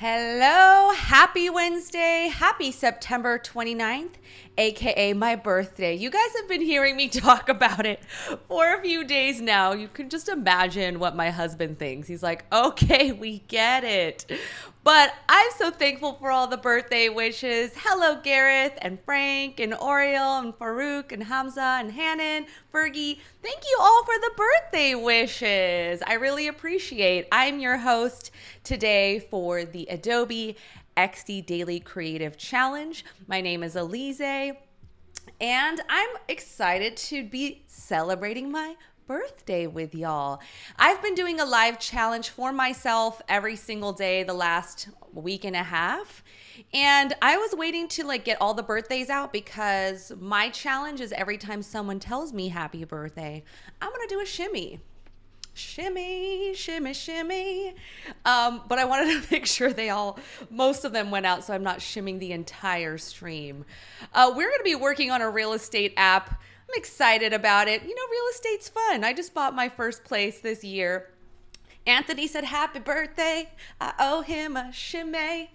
Hello, happy Wednesday, happy September 29th, aka my birthday. You guys have been hearing me talk about it for a few days now. You can just imagine what my husband thinks. He's like, okay, we get it. But I'm so thankful for all the birthday wishes. Hello, Gareth and Frank and Oriel and Farouk and Hamza and Hannon, Fergie. Thank you all for the birthday wishes. I really appreciate. I'm your host today for the Adobe XD Daily Creative Challenge. My name is Elise, and I'm excited to be celebrating my birthday with y'all. I've been doing a live challenge for myself every single day the last week and a half. And I was waiting to get all the birthdays out because my challenge is every time someone tells me happy birthday, I'm going to do a shimmy. Shimmy, shimmy, shimmy. But I wanted to make sure most of them went out, so I'm not shimming the entire stream. We're going to be working on a real estate app. I'm excited about it. You know, real estate's fun. I just bought my first place this year. Anthony said, happy birthday. I owe him a shimmy.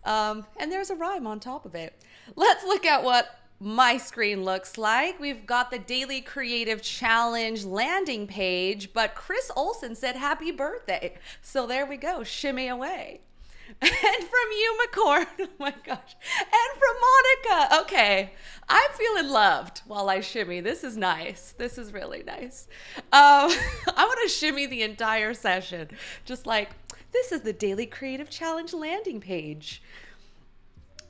And there's a rhyme on top of it. Let's look at what my screen looks like. We've got the Daily Creative Challenge landing page, but Chris Olson said happy birthday. So there we go, shimmy away. And from you, McCord, oh my gosh. And from Monica, okay. I'm feeling loved while I shimmy. This is nice. This is really nice. I want to shimmy the entire session. Just like, this is the Daily Creative Challenge landing page.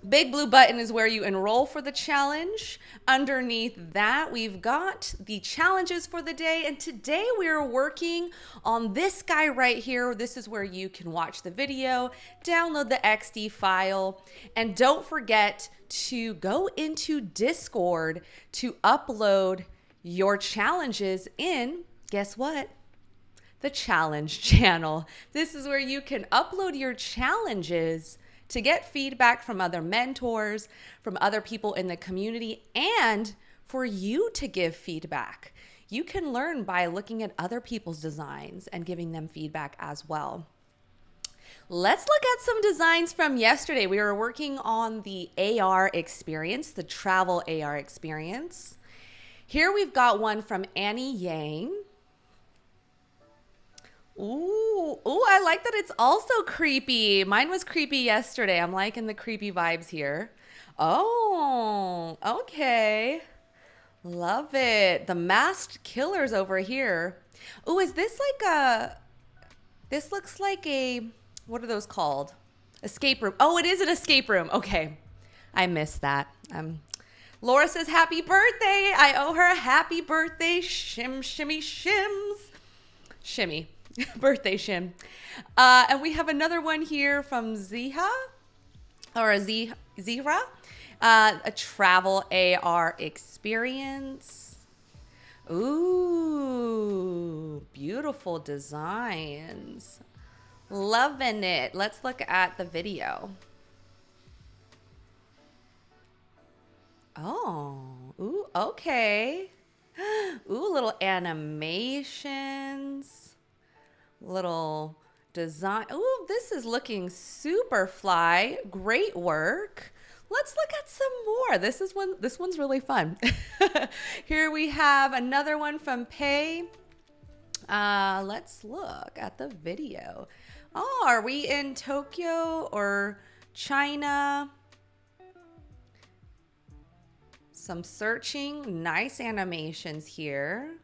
Big blue button is where you enroll for the challenge. Underneath that, we've got the challenges for the day. And today we're working on this guy right here. This is where you can watch the video, download the XD file, and don't forget to go into Discord to upload your challenges in, guess what? The challenge channel. This is where you can upload your challenges to get feedback from other mentors, from other people in the community, and for you to give feedback. You can learn by looking at other people's designs and giving them feedback as well. Let's look at some designs from yesterday. We were working on the AR experience, the travel AR experience. Here we've got one from Annie Yang. Ooh, I like that it's also creepy. Mine was creepy yesterday. I'm liking the creepy vibes here. Oh, okay. Love it. The masked killer's over here. Ooh, is this this looks like what are those called? Escape room. Oh, it is an escape room. Okay. I missed that. Laura says, happy birthday. I owe her a happy birthday. Shim, shimmy, shims. Shimmy. Birthday shim. And we have another one here from Zihra, a travel AR experience. Ooh, beautiful designs. Loving it. Let's look at the video. Oh, ooh, okay. Ooh, little animations. Little design. Ooh, this is looking super fly. Great work. Let's look at some more. This one's really fun. Here we have another one from Pei. Let's look at the video. Oh, are we in Tokyo or China? Some searching. Nice animations here.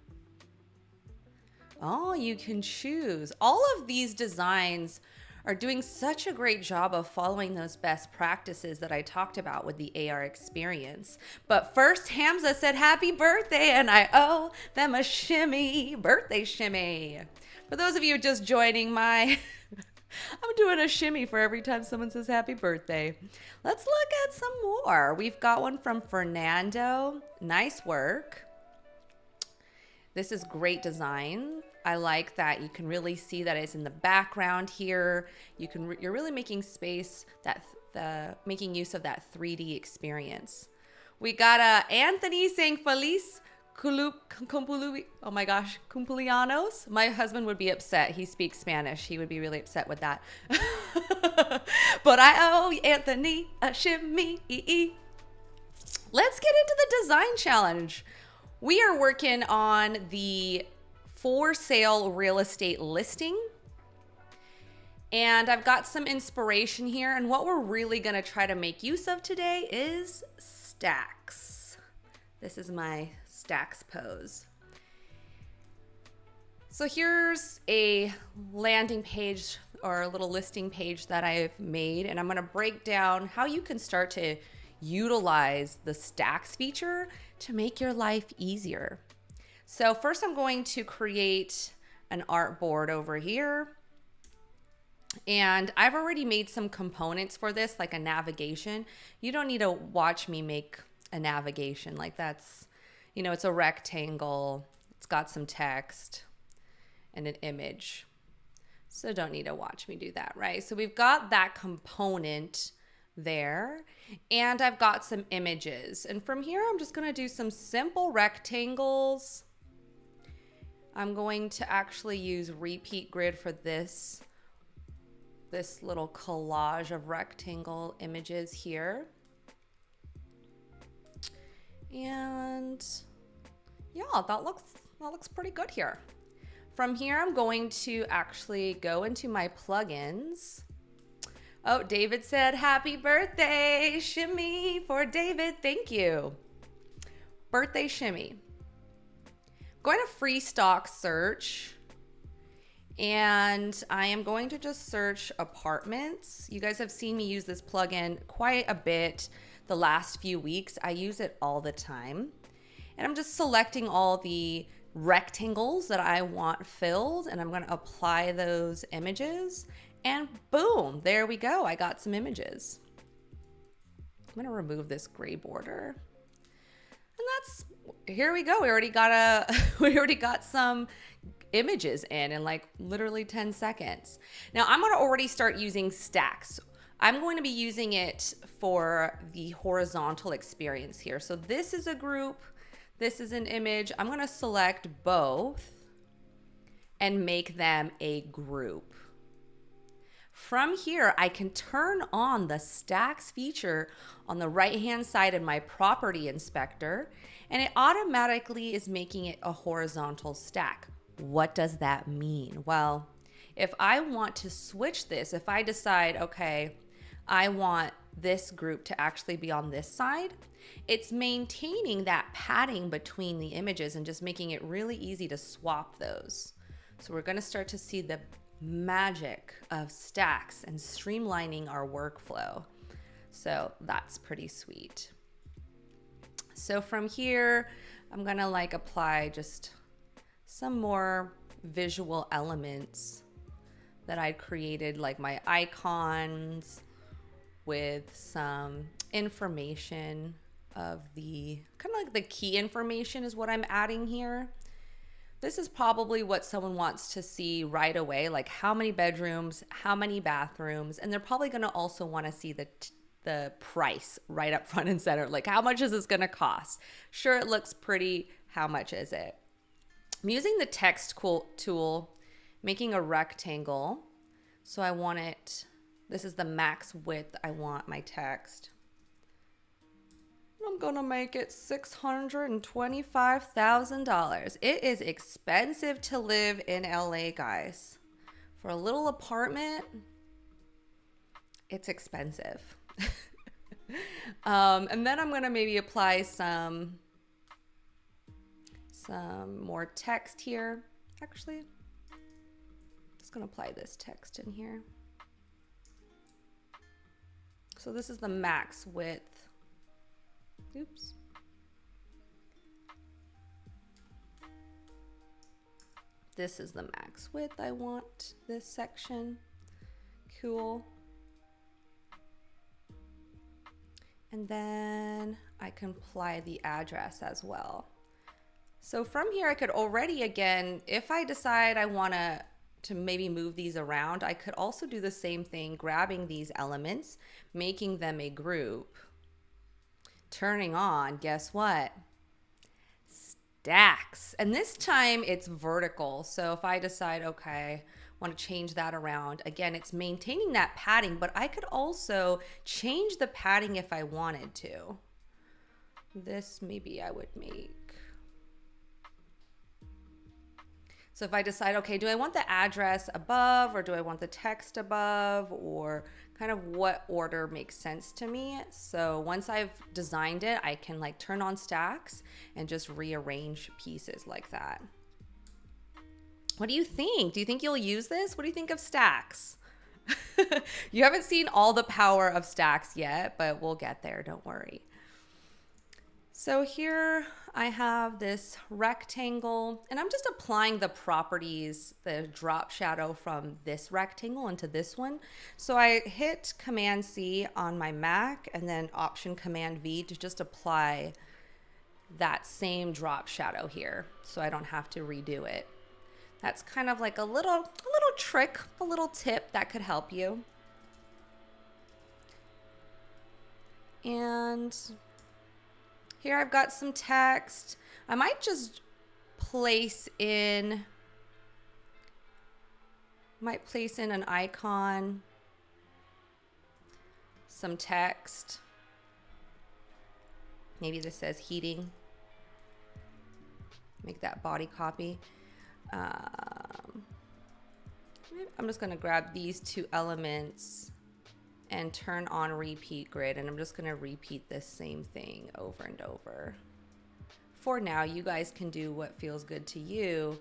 Oh, you can choose. All of these designs are doing such a great job of following those best practices that I talked about with the AR experience. But first, Hamza said happy birthday, and I owe them a shimmy, birthday shimmy. For those of you just joining I'm doing a shimmy for every time someone says happy birthday. Let's look at some more. We've got one from Fernando. Nice work. This is great design. I like that you can really see that it's in the background here. You're really making space, making use of that 3D experience. We got Anthony saying Feliz Oh my gosh, cumpleaños. My husband would be upset. He speaks Spanish. He would be really upset with that. But I owe Anthony a shimmy. Let's get into the design challenge. We are working on the for sale real estate listing. And I've got some inspiration here. And what we're really going to try to make use of today is stacks. This is my stacks pose. So here's a landing page or a little listing page that I've made. And I'm going to break down how you can start to utilize the stacks feature to make your life easier. So first I'm going to create an artboard over here. And I've already made some components for this, like a navigation. You don't need to watch me make a navigation. Like that's, you know, it's a rectangle. It's got some text and an image. So don't need to watch me do that, right? So we've got that component there, and I've got some images. And from here, I'm just gonna do some simple rectangles. I'm going to actually use repeat grid for this little collage of rectangle images here. And yeah, that looks pretty good here. From here, I'm going to actually go into my plugins. Oh, David said, happy birthday, shimmy for David. Thank you. Birthday shimmy. Going to free stock search. And I am going to just search apartments. You guys have seen me use this plugin quite a bit the last few weeks. I use it all the time. And I'm just selecting all the rectangles that I want filled, and I'm going to apply those images. And boom, there we go. I got some images. I'm going to remove this gray border. And here we go. We already got some images in like literally 10 seconds. Now I'm going to already start using stacks. I'm going to be using it for the horizontal experience here. So this is a group, this is an image. I'm going to select both and make them a group. From here, I can turn on the stacks feature on the right-hand side in my property inspector, and it automatically is making it a horizontal stack. What does that mean? Well, if I want to switch this, if I decide, okay, I want this group to actually be on this side, it's maintaining that padding between the images and just making it really easy to swap those. So we're going to start to see the magic of stacks and streamlining our workflow. So that's pretty sweet. So from here, I'm going to like apply just some more visual elements that I created, like my icons with some information of the kind of like the key information is what I'm adding here. This is probably what someone wants to see right away, like how many bedrooms, how many bathrooms, and they're probably going to also want to see the price right up front and center. Like, how much is this going to cost? Sure, it looks pretty. How much is it? I'm using the text tool, making a rectangle. So I want it, this is the max width I want my text. I'm gonna make it $625,000. It is expensive to live in LA, guys. For a little apartment, it's expensive. And then I'm gonna maybe apply some more text here. Actually, I'm just gonna apply this text in here. So this is the max width. Oops. This is the max width I want this section. Cool. And then I can apply the address as well. So from here, I could already, again, if I decide I want to maybe move these around, I could also do the same thing, grabbing these elements, making them a group, turning on, guess what? stacks. And this time it's vertical. So if I decide, okay, I want to change that around, again, it's maintaining that padding, but I could also change the padding if I wanted to. This maybe I would make. So if I decide, okay, do I want the address above or do I want the text above, or kind of what order makes sense to me? So once I've designed it, I can like turn on stacks and just rearrange pieces like that. What do you think? Do you think you'll use this? What do you think of stacks? You haven't seen all the power of stacks yet, but we'll get there, don't worry. So here I have this rectangle, and I'm just applying the properties, the drop shadow from this rectangle into this one. So I hit Command C on my Mac and then Option Command V to just apply that same drop shadow here, so I don't have to redo it. That's kind of like a little trick, a little tip that could help you. And here I've got some text. I might just place in an icon, some text. Maybe this says heating. Make that body copy. I'm just gonna grab these two elements and turn on repeat grid, and I'm just gonna repeat this same thing over and over. For now, you guys can do what feels good to you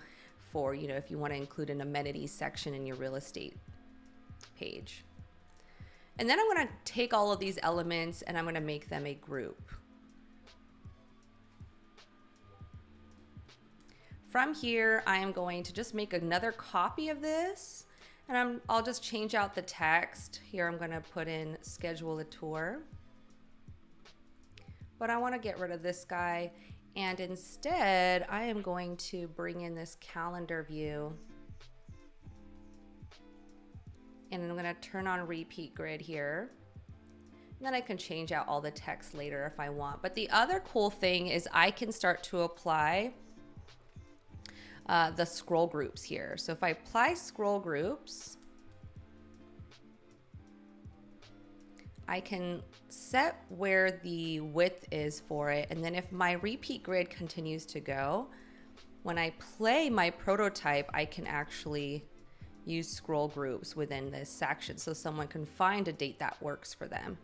for, you know, if you wanna include an amenities section in your real estate page. And then I'm gonna take all of these elements and I'm gonna make them a group. From here, I am going to just make another copy of this, and I'll just change out the text. Here I'm gonna put in schedule a tour. But I wanna get rid of this guy, and instead I am going to bring in this calendar view, and I'm gonna turn on repeat grid here. And then I can change out all the text later if I want. But the other cool thing is I can start to apply the scroll groups here. So if I apply scroll groups, I can set where the width is for it. And then if my repeat grid continues to go, when I play my prototype, I can actually use scroll groups within this section so someone can find a date that works for them.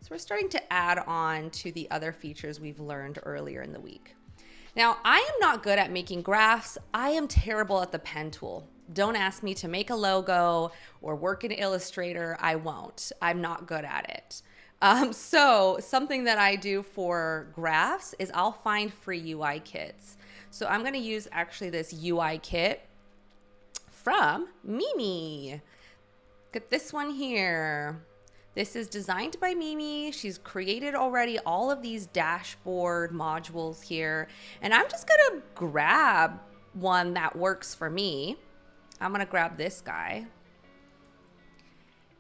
So we're starting to add on to the other features we've learned earlier in the week. Now, I am not good at making graphs. I am terrible at the pen tool. Don't ask me to make a logo or work in Illustrator. I won't. I'm not good at it. So something that I do for graphs is I'll find free UI kits. So I'm going to use actually this UI kit from Mimi. Get this one here. This is designed by Mimi. She's created already all of these dashboard modules here. And I'm just gonna grab one that works for me. I'm gonna grab this guy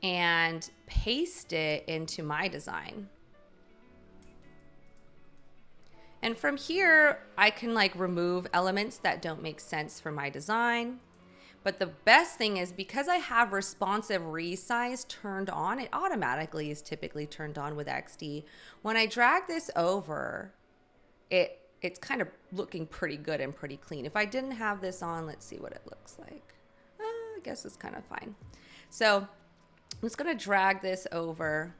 and paste it into my design. And from here, I can like remove elements that don't make sense for my design. But the best thing is because I have responsive resize turned on, it automatically is typically turned on with XD. When I drag this over, it's kind of looking pretty good and pretty clean. If I didn't have this on, let's see what it looks like. I guess it's kind of fine. So I'm just gonna drag this over.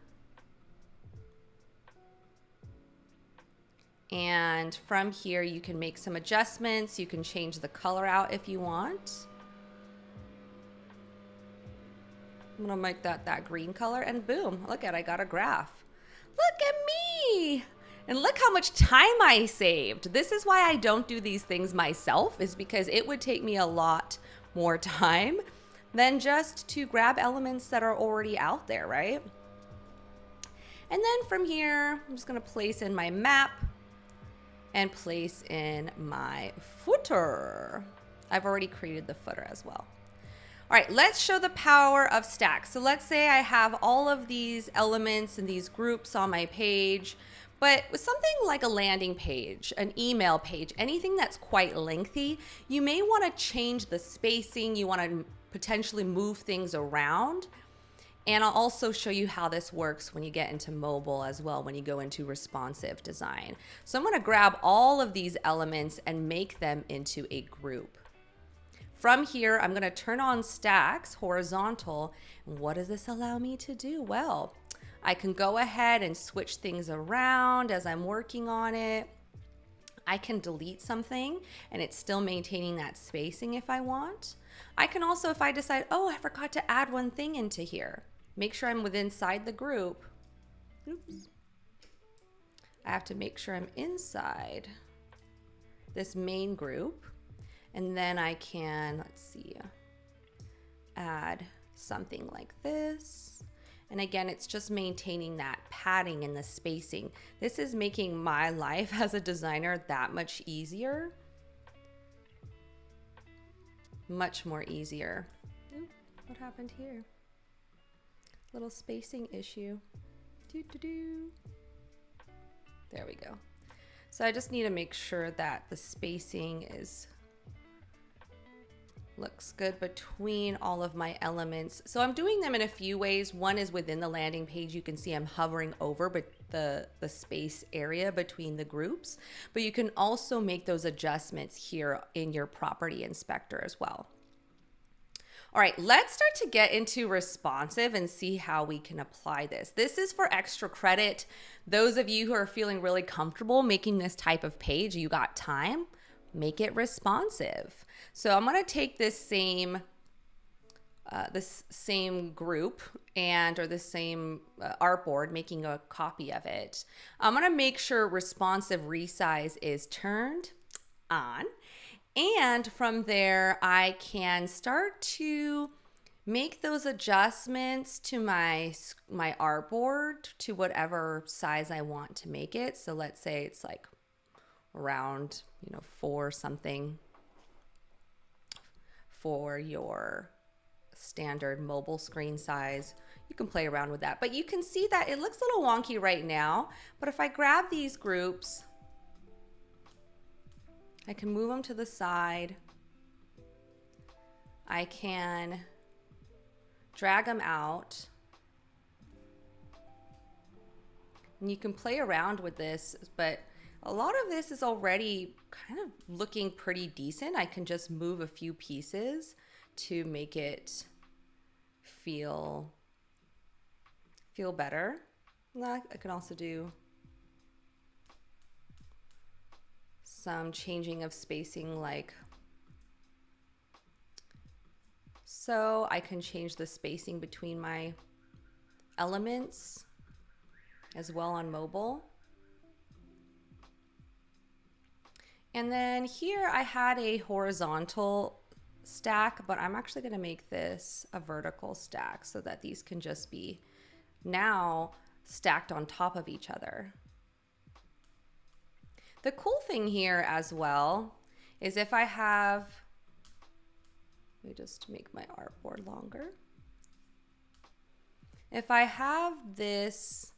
And from here, you can make some adjustments. You can change the color out if you want. I'm gonna make that green color, and boom, look at, I got a graph. Look at me! And look how much time I saved. This is why I don't do these things myself, is because it would take me a lot more time than just to grab elements that are already out there, right? And then from here, I'm just gonna place in my map and place in my footer. I've already created the footer as well. All right, let's show the power of stacks. So let's say I have all of these elements and these groups on my page, But with something like a landing page, an email page, anything that's quite lengthy, you may want to change the spacing. You want to potentially move things around. And I'll also show you how this works when you get into mobile as well, when you go into responsive design. So I'm going to grab all of these elements and make them into a group. From here, I'm going to turn on stacks, horizontal. And what does this allow me to do? Well, I can go ahead and switch things around as I'm working on it. I can delete something and it's still maintaining that spacing if I want. I can also, if I decide, oh, I forgot to add one thing into here, make sure I'm inside the group. Oops. I have to make sure I'm inside this main group. And then I can, let's see, add something like this. And again, it's just maintaining that padding and the spacing. This is making my life as a designer that much easier. Much more easier. Ooh, what happened here? Little spacing issue. There we go. So I just need to make sure that the spacing looks good between all of my elements. So I'm doing them in a few ways. One is within the landing page. You can see I'm hovering over the space area between the groups, but you can also make those adjustments here in your property inspector as well. All right, let's start to get into responsive and see how we can apply this. This is for extra credit. Those of you who are feeling really comfortable making this type of page, you got time, make it responsive. So I'm going to take this same group or the same artboard, making a copy of it. I'm going to make sure responsive resize is turned on. And from there, I can start to make those adjustments to my artboard to whatever size I want to make it. So let's say it's like around, 4 something for your standard mobile screen size. You can play around with that, but you can see that it looks a little wonky right now. But if I grab these groups, I can move them to the side. I can drag them out. And you can play around with this, but a lot of this is already kind of looking pretty decent. I can just move a few pieces to make it feel better. I can also do some changing of spacing like so. I can change the spacing between my elements as well on mobile. And then here I had a horizontal stack, but I'm actually going to make this a vertical stack so that these can just be now stacked on top of each other. The cool thing here as well is if I have, let me just make my artboard longer. If I have this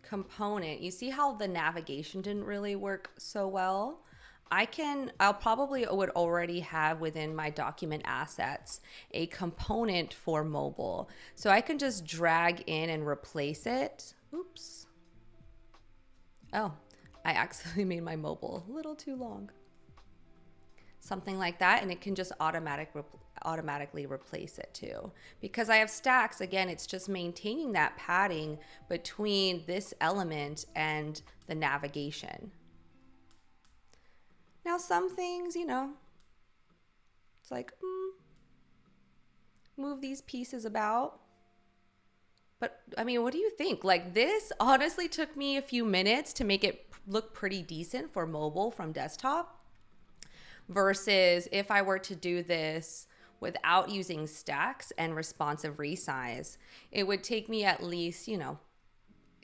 component, you see how the navigation didn't really work so well? I'll probably would already have within my document assets a component for mobile. So I can just drag in and replace it. Oops. Oh, I accidentally made my mobile a little too long. Something like that, and it can just automatically replace it too. Because I have stacks, again, it's just maintaining that padding between this element and the navigation. Now some things, it's like, move these pieces about. But I mean, what do you think? Like, this honestly took me a few minutes to make it look pretty decent for mobile from desktop, versus if I were to do this without using stacks and responsive resize, it would take me at least,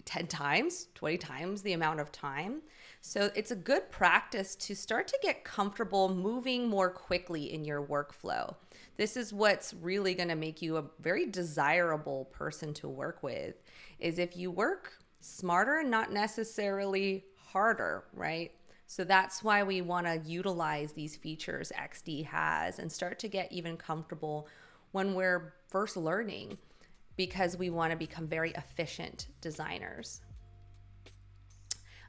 10 times, 20 times the amount of time. So it's a good practice to start to get comfortable moving more quickly in your workflow. This is what's really going to make you a very desirable person to work with, is if you work smarter and not necessarily harder, right? So that's why we want to utilize these features XD has and start to get even comfortable when we're first learning, because we want to become very efficient designers.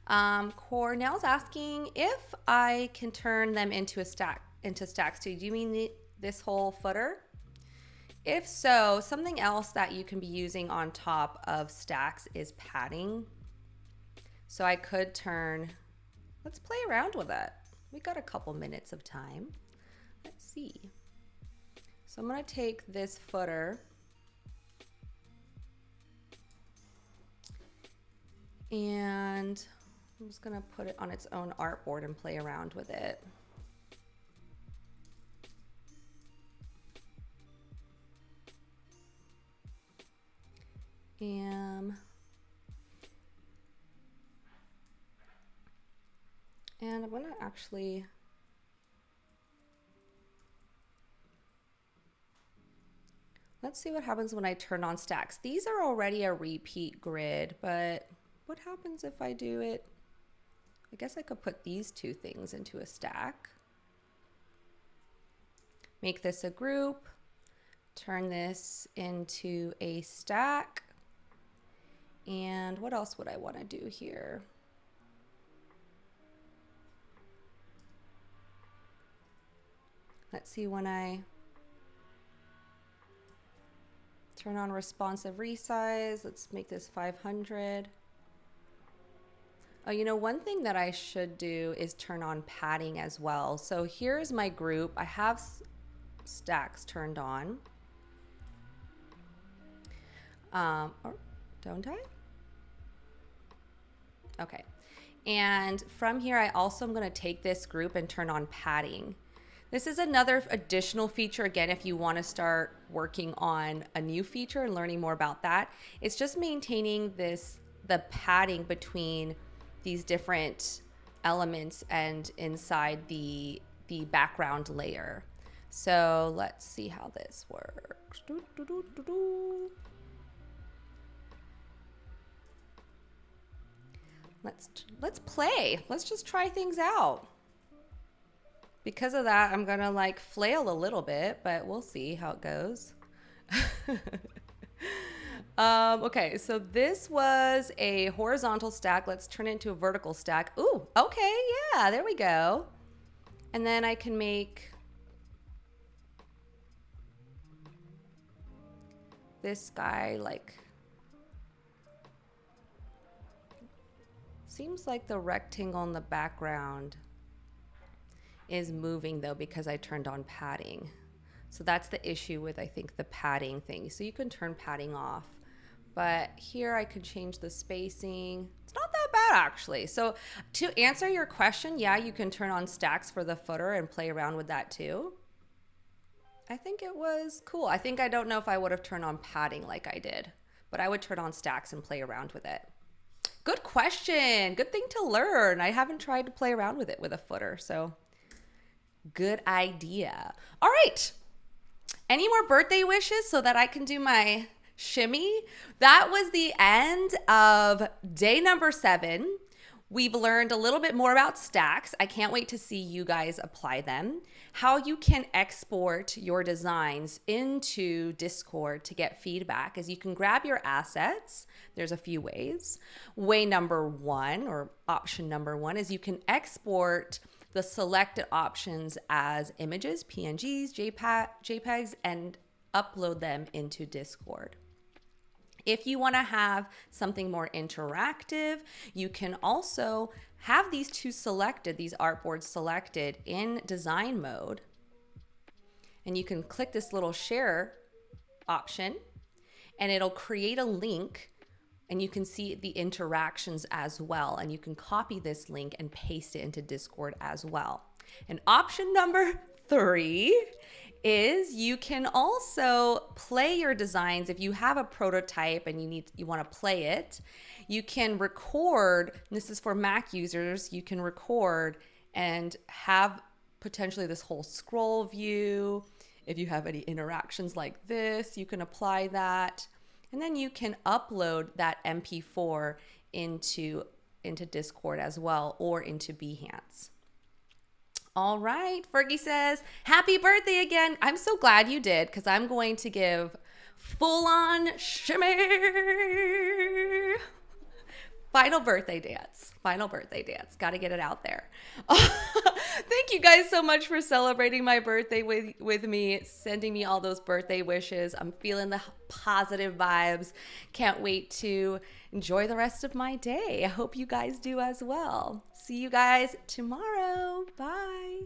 Cornell's asking if I can turn them into stacks too. Do you mean this whole footer? If so, something else that you can be using on top of stacks is padding. So I could turn, let's play around with it. We got a couple minutes of time. Let's see. So I'm going to take this footer and I'm just going to put it on its own artboard and play around with it. And I'm going to actually let's see what happens when I turn on stacks. These are already a repeat grid, but what happens if I do it? I guess I could put these two things into a stack. Make this a group, turn this into a stack. And what else would I want to do here? Let's see, when I turn on responsive resize, let's make this 500. Oh, you know, one thing that I should do is turn on padding as well. So here's my group. I have stacks turned on. Or don't I? Okay. And from here, I also am going to take this group and turn on padding. This is another additional feature, again, if you want to start working on a new feature and learning more about that. It's just maintaining the padding between these different elements and inside the background layer. So let's see how this works. Let's play. Let's just try things out. Because of that, I'm gonna like flail a little bit, but we'll see how it goes. Okay, so this was a horizontal stack. Let's turn it into a vertical stack. Ooh, okay, yeah, there we go. And then I can make this guy like, seems like the rectangle in the background is moving though because I turned on padding. So that's the issue with, I think, the padding thing. So you can turn padding off, but here I could change the spacing. It's not that bad actually. So to answer your question, yeah, you can turn on stacks for the footer and play around with that too. I think it was cool. I don't know if I would have turned on padding like I did, but I would turn on stacks and play around with it. Good question. Good thing to learn. I haven't tried to play around with it with a footer, so good idea. All right. Any more birthday wishes so that I can do my shimmy? That was the end of day number 7. We've learned a little bit more about stacks. I can't wait to see you guys apply them. How you can export your designs into Discord to get feedback is you can grab your assets. There's a few ways. Way number 1, or option number 1, is you can export the selected options as images, PNGs, JPEGs, and upload them into Discord. If you want to have something more interactive, you can also have these two selected, these artboards selected in design mode. And you can click this little share option and it'll create a link and you can see the interactions as well. And you can copy this link and paste it into Discord as well. And option number 3 is you can also play your designs. If you have a prototype and you want to play it, you can record. This is for Mac users. You can record and have potentially this whole scroll view. If you have any interactions like this, you can apply that. And then you can upload that MP4 into Discord as well, or into Behance. All right, Fergie says, happy birthday again. I'm so glad you did, because I'm going to give full-on shimmy. Final birthday dance. Got to get it out there. Thank you guys so much for celebrating my birthday with me, sending me all those birthday wishes. I'm feeling the positive vibes. Can't wait to enjoy the rest of my day. I hope you guys do as well. See you guys tomorrow. Bye.